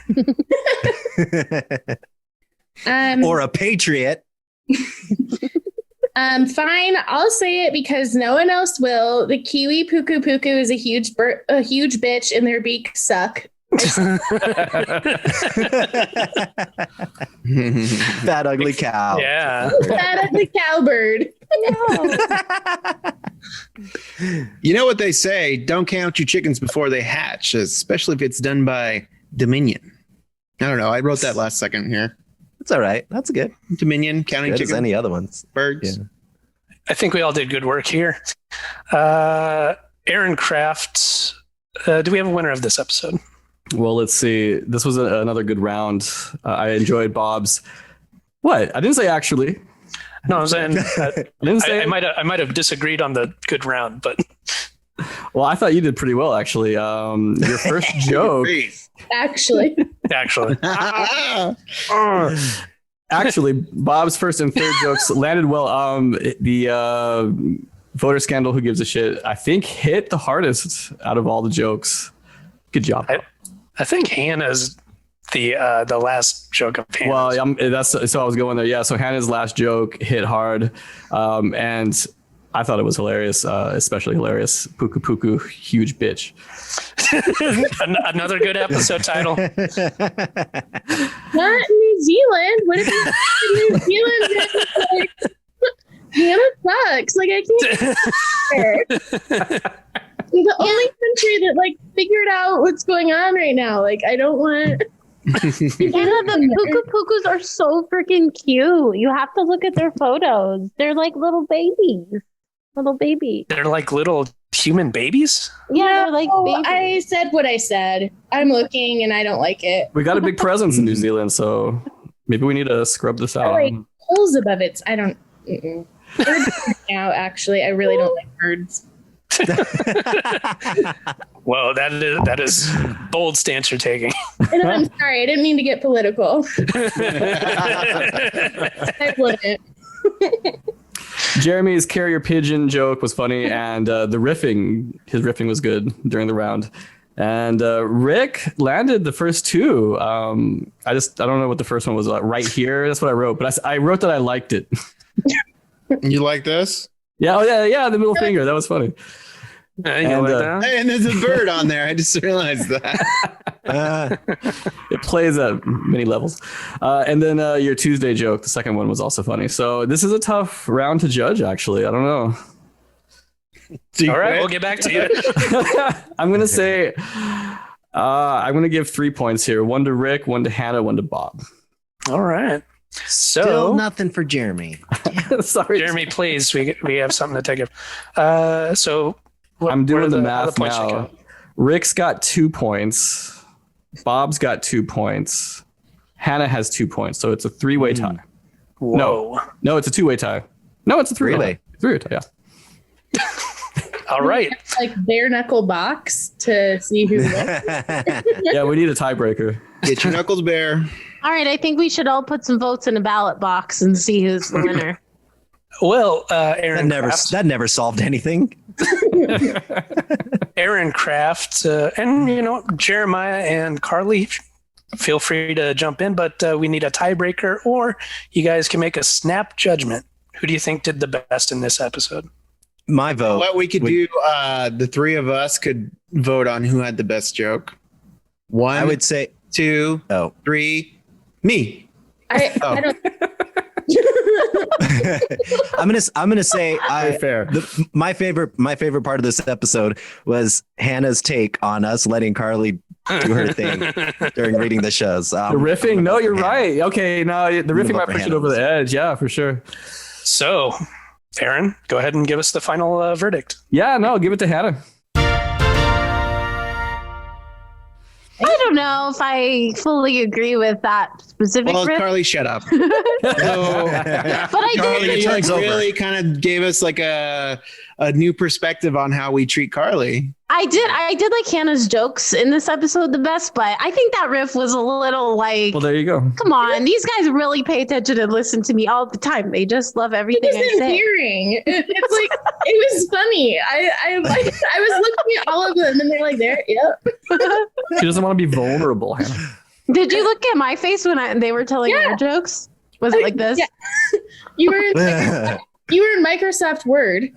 Or a patriot. Fine, I'll say it because no one else will. The kiwi puku puku is a huge bitch, and their beaks suck. Fat ugly cow. Yeah. Fat ugly cowbird. You know what they say? Don't count your chickens before they hatch, especially if it's done by Dominion. I don't know. I wrote that last second here. It's all right. That's good. Dominion, counting Good chickens, as any other ones. birds. Yeah. I think we all did good work here. Aaron Kraft, do we have a winner of this episode? Well, let's see. This was another good round. I enjoyed Bob's. What? I didn't say actually. No, I'm saying I I might have disagreed on the good round, but Well, I thought you did pretty well, actually. Your first joke. Actually. Actually, Bob's first and third jokes landed well. The voter scandal, who gives a shit, I think hit the hardest out of all the jokes. Good job. I think Hannah's the last joke of Hannah's. Well, that's so I was going there. Yeah, so Hannah's last joke hit hard, and I thought it was hilarious, especially hilarious. Puku puku, huge bitch. Another good episode title. Not in New Zealand. What if in New Zealand? Like, Hannah sucks. Like, I can't. We're the only country that figured out what's going on right now. Like, I don't want. Hannah, the puku pukus are so freaking cute. You have to look at their photos. They're like little babies. They're like little human babies? Yeah, they're like babies. I said what I said. I'm looking and I don't like it. We got a big presence in New Zealand, so maybe we need to scrub this out. Like holes above it. I don't. Now, actually, I really don't like birds. Well, that is bold stance you're taking. And I'm sorry, I didn't mean to get political. I wouldn't. Jeremy's carrier pigeon joke was funny, and his riffing was good during the round. And Rick landed the first two. I don't know what the first one was. Right here, that's what I wrote. But I wrote that I liked it. You like this? Yeah, oh yeah, the middle finger. That was funny. And there's a bird on there. I just realized that. It plays at many levels. And then your Tuesday joke, the second one, was also funny. So this is a tough round to judge, actually. I don't know. All right, we'll get back to you. I'm gonna say I'm gonna give 3 points here. 1 to Rick, 1 to Hannah, 1 to Bob. All right. So Still nothing for Jeremy. Sorry, Jeremy, please, we have something to take of. So I'm doing the how math points should now. go? Rick's got 2 points. Bob's got 2 points. Hannah has 2 points, so it's a 3-way tie. Whoa. No, it's a 2-way tie. No, it's a 3-way. 3-way tie. Yeah. All right. Like bare knuckle box to see who wins. Yeah, we need a tiebreaker. Get your knuckles bare. All right, I think we should all put some votes in a ballot box and see who's the winner. Well, Aaron That never solved anything. Aaron Kraft, and Jeremiah and Carly, feel free to jump in, but we need a tiebreaker, or you guys can make a snap judgment. Who do you think did the best in this episode? My vote. What we could do, the three of us could vote on who had the best joke. 1, I would say 2, 3. Me. I don't. I'm gonna say fair. My favorite part of this episode was Hannah's take on us letting Carly do her thing during reading the shows. The riffing? No, you're right. Okay, now the riffing might push it over the edge. Yeah, for sure. So, Aaron, go ahead and give us the final verdict. Yeah, no, give it to Hannah. I don't know if I fully agree with that specific Well, riff, Carly, shut up. So, but I Carly, did. you Time's over. really kind of gave us like a new perspective on how we treat Carly. I did like Hannah's jokes in this episode the best, but I think that riff was a little like, Well, there you go. come on, these guys really pay attention and listen to me all the time. They just love everything It I was say. endearing. It's like it was funny. I was looking at all of them and they're like, there, yep. She doesn't want to be vulnerable, Hannah. Did you look at my face when they were telling their jokes? Was it like this? Yeah. You were in Microsoft Word.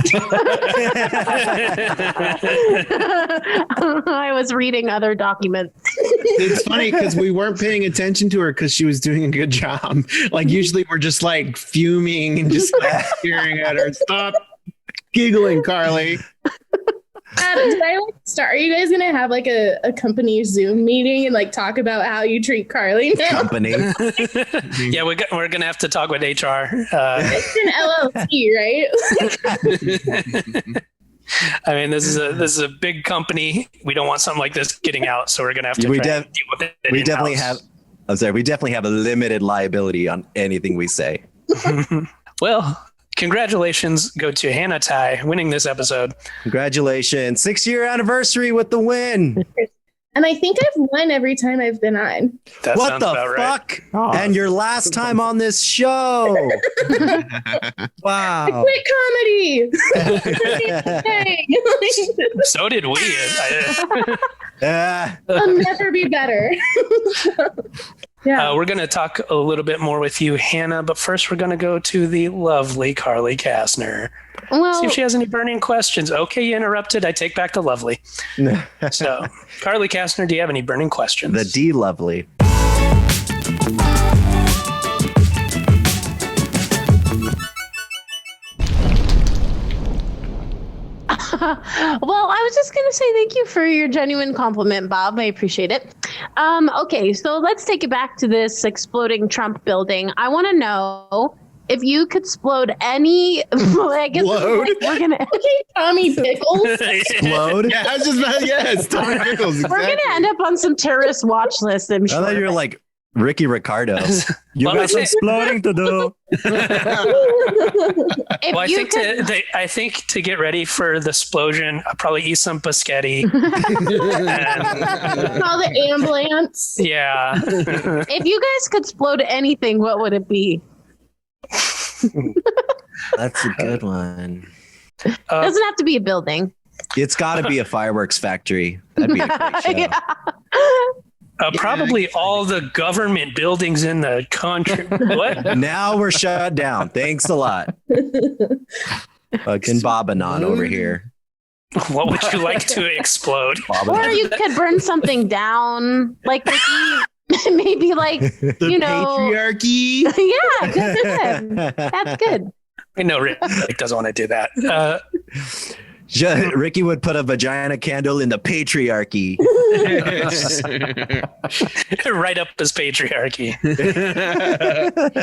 I was reading other documents. It's funny because we weren't paying attention to her because she was doing a good job. Like usually we're just like fuming and just like staring at her. Stop giggling, Carly. Did I start? Are you guys gonna have like a company Zoom meeting and like talk about how you treat Carly now? company. Yeah, we're going to have to talk with HR. It's an LLC, right? I mean, this is a big company. We don't want something like this getting out, so we're going to have to We try and deal with it. We definitely in-house. we definitely have a limited liability on anything we say. Well, congratulations go to Hannah Tighe winning this episode. Congratulations. 6-year anniversary with the win. And I think I've won every time I've been on. That What sounds the about right. fuck? And your last time on this show. Wow. Quit comedy. So did we. I'll never be better. Yeah. We're going to talk a little bit more with you, Hannah, but first we're going to go to the lovely Carly Kastner. Well, See if she has any burning questions. Okay, you interrupted. I take back the lovely. So, Carly Kastner, do you have any burning questions? The D lovely. well, I was just going to say thank you for your genuine compliment, Bob. I appreciate it. Okay, so let's take it back to this exploding Trump building. I want to know if you could explode any. Well, I guess Explode? we're gonna. Okay, Tommy Pickles. Explode? Yeah, I was just about, yes, Tommy Pickles. We're gonna end up on some terrorist watch list. I'm I sure. thought you were like Ricky Ricardo. You Well, got some exploding to do. If Well, you could, I think to get ready for the explosion, I'll probably eat some biscotti. And, Call the ambulance. yeah. if you guys could explode anything, what would it be? That's a good one. Doesn't have to be a building. It's got to be a fireworks factory. That'd be a great show. Yeah. Probably all the government buildings in the country. What? Now we're shut down. Thanks a lot. Fucking Bobanon over here. What would you like to explode? Or you could burn something down, like maybe like The you know. patriarchy. Yeah, good. That's good. No, Rick doesn't want to do that. Ricky would put a vagina candle in the patriarchy. Right up his patriarchy.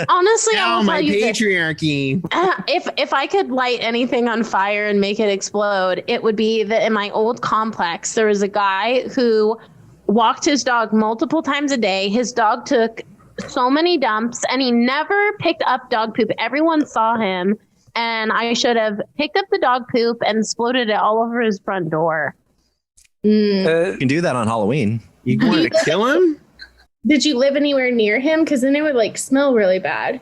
Honestly, I Now will my tell you this. patriarchy. If I could light anything on fire and make it explode, it would be that in my old complex, there was a guy who walked his dog multiple times a day. His dog took so many dumps and he never picked up dog poop. Everyone saw him, and I should have picked up the dog poop and exploded it all over his front door. You can do that on Halloween. You wanted to kill him? Did you live anywhere near him? Because then it would like smell really bad.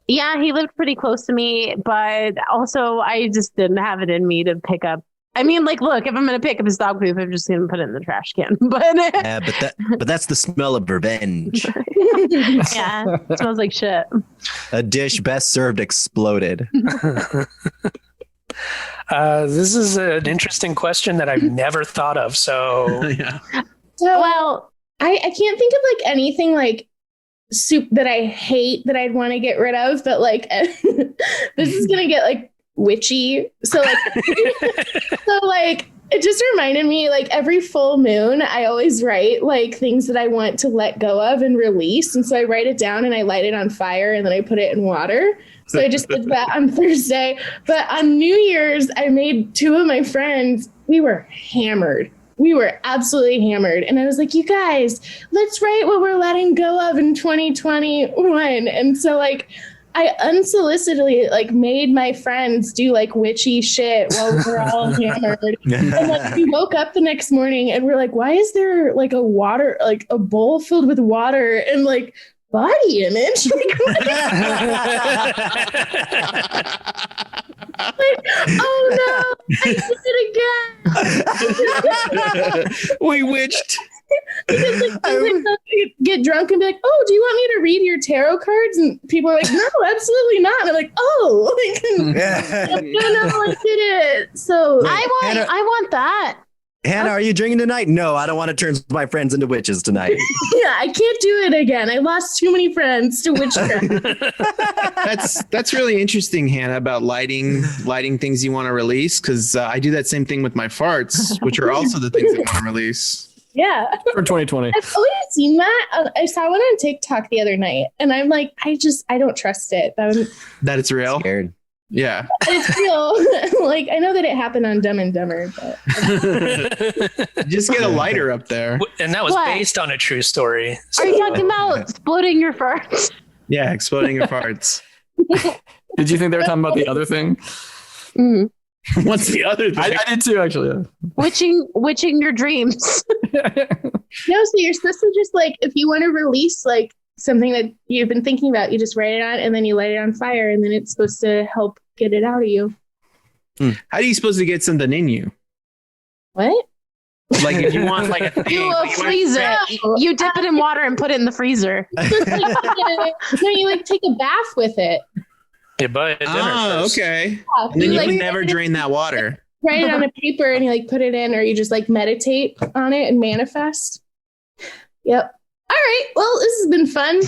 Yeah, he lived pretty close to me, but also I just didn't have it in me to pick up. I mean, like, look, if I'm going to pick up his dog poop, I'm just going to put it in the trash can. But Yeah, but that's the smell of revenge. yeah, it smells like shit. A dish best served exploded. This is an interesting question that I've never thought of. So Yeah. So Well, I can't think of like anything like soup that I hate that I'd want to get rid of, but like this is gonna get like witchy. So like it just reminded me, like every full moon I always write like things that I want to let go of and release. And so I write it down and I light it on fire and then I put it in water. So I just did that on Thursday. But on New Year's, I made two of my friends, we were hammered. We were absolutely hammered. And I was like, you guys, let's write what we're letting go of in 2021. And so like I unsolicitedly like made my friends do like witchy shit while we're all hammered. And like we woke up the next morning and we're like, why is there like a water, like a bowl filled with water and like body image? Like, oh no, I did it again. We witched. Because like, you get drunk and be like, oh, do you want me to read your tarot cards? And people are like, no, absolutely not. And I'm like, oh, like, no, I did it. So Hannah- I want that. Hannah, are you drinking tonight? No, I don't want to turn my friends into witches tonight. yeah, I can't do it again. I lost too many friends to witchcraft. That's really interesting, Hannah, about lighting things you want to release, because I do that same thing with my farts, which are also the things I want to release. Yeah. For 2020. I've always seen that. I saw one on TikTok the other night and I'm like, I don't trust it. That it's real. Scared. Yeah. It's real. Like, I know that it happened on Dumb and Dumber, but Just get a lighter up there. and that was What? based on a true story. Are you talking about exploding your farts? Yeah, exploding your farts. Did you think they were talking about the other thing? Mm. What's the other thing? I did too, actually. Yeah. Witching your dreams. no, so you're supposed to just like, if you want to release like something that you've been thinking about, you just write it on and then you light it on fire and then it's supposed to help get it out of you. How are you supposed to get something in you? What? Like if you want like a You freeze it. You dip it in water and put it in the freezer. No, you like take a bath with it. You buy a dinner first. okay. Yeah, And then you like, can never drain that water. write it on a paper and you like put it in, or you just like meditate on it and manifest. Yep. All right. Well, this has been fun.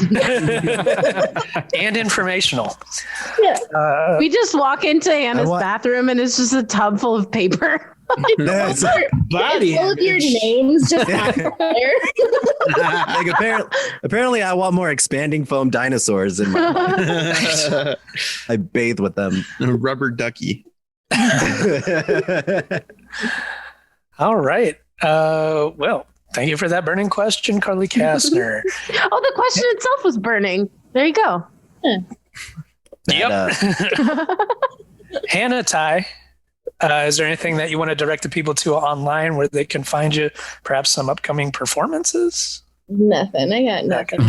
And informational. Yeah. We just walk into Anna's want- bathroom and it's just a tub full of paper. That's Body All of your image. names just on there. like apparently I want more expanding foam dinosaurs in my life. I bathe with them. A rubber ducky. All right. Well, thank you for that burning question, Carly Kastner. Oh, the question itself was burning. There you go. Yep. Hannah Tighe, is there anything that you want to direct the people to online where they can find you? Perhaps some upcoming performances? Nothing. I got nothing.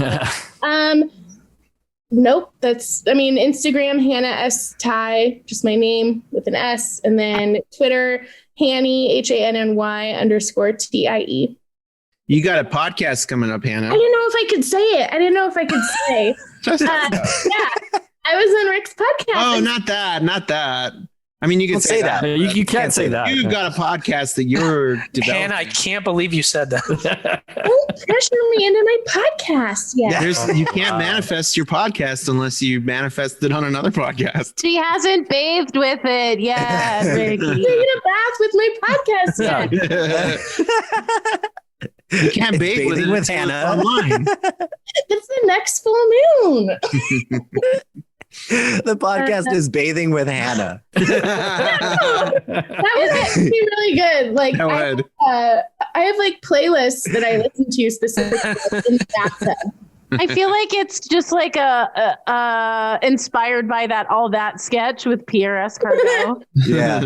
Nope. Instagram, Hannah S. Tighe, just my name with an S. And then Twitter, Hanny, HANNY_TIE. You got a podcast coming up, Hannah. I didn't know if I could say it. Yeah. I was on Rick's podcast. Oh, not that. I mean, you can Don't say that. You can't say that. You've got a podcast that you're developing. Hannah, I can't believe you said that. Don't pressure me into my podcast yet. You can't manifest your podcast unless you manifest it on another podcast. She hasn't bathed with it yet, Ricky. Taking a bath with my podcast yet. You can't It's bathe bathing with it Hannah. online. It's the next full moon. The podcast is Bathing with Hannah. That would actually be really good. Like Go I ahead. have like playlists that I listen to specifically in the bathtub. I feel like it's just like inspired by that All That sketch with Pierre Escargot. Yeah.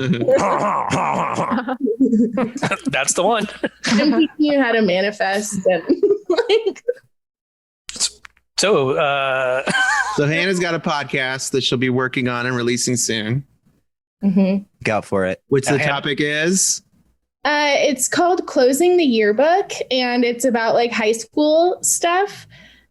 That's the one. I'm teaching you how to manifest and like So, So Hannah's got a podcast that she'll be working on and releasing soon. mhm. Look out for it. Which the Hannah- topic is? It's called Closing the Yearbook, and it's about like high school stuff.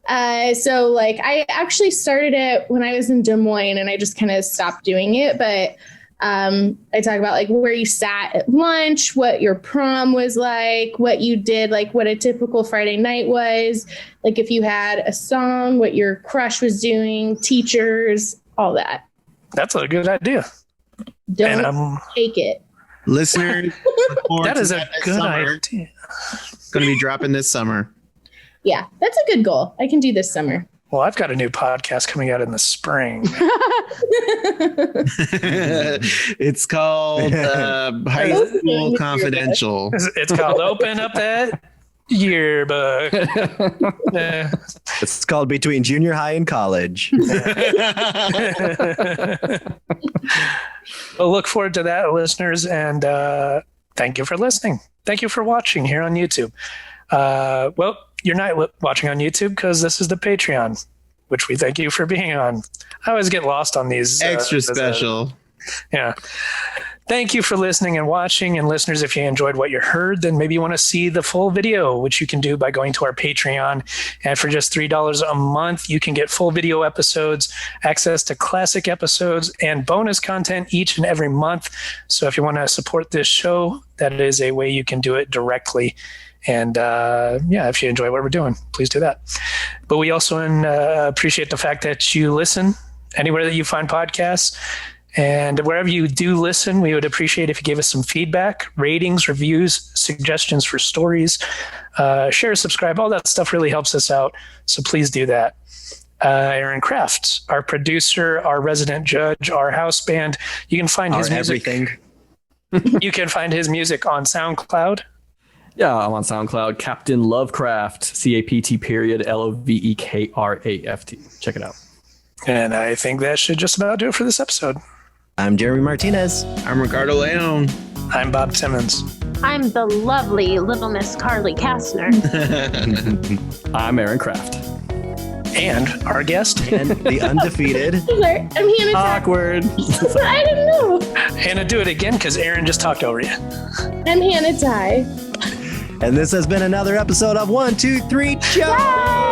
So like I actually started it when I was in Des Moines, and I just kind of stopped doing it. But I talk about like where you sat at lunch, what your prom was like, what you did, like what a typical Friday night was, like if you had a song, what your crush was doing, teachers, all that. that's a good idea. Don't And take it. Listeners, that is a good idea. Going to be dropping this summer. Yeah, that's a good goal. I can do this summer. Well, I've got a new podcast coming out in the spring. It's called High School Confidential. It's called Open Up That Yearbook. It's called Between Junior High and College. Well, look forward to that, listeners, and thank you for listening. Thank you for watching here on YouTube. Well, you're not watching on YouTube because this is the Patreon, which we thank you for being on. I always get lost on these. Extra special. Yeah. Thank you for listening and watching. And listeners, if you enjoyed what you heard, then maybe you want to see the full video, which you can do by going to our Patreon. And for just $3 a month, you can get full video episodes, access to classic episodes, and bonus content each and every month. So if you want to support this show, that is a way you can do it directly. And if you enjoy what we're doing, please do that. But we also appreciate the fact that you listen anywhere that you find podcasts. And wherever you do listen, we would appreciate if you gave us some feedback, ratings, reviews, suggestions for stories, share, subscribe. All that stuff really helps us out. So please do that. Aaron Kraft, our producer, our resident judge, our house band. You can find his music. Everything. You can find his music on SoundCloud. Yeah, I'm on SoundCloud. Captain Lovecraft, CAPT_LOVEKRAFT. Check it out. And I think that should just about do it for this episode. I'm Jeremy Martinez. I'm Ricardo Leone. I'm Bob Timmons. I'm the lovely Little Miss Carly Kastner. I'm Aaron Kraft. And our guest, And the undefeated. I'm Hannah Tighe. Awkward. I don't know. Hannah, do it again because Aaron just talked over you. I'm Hannah Tighe. And this has been another episode of 1, 2, 3, Joe!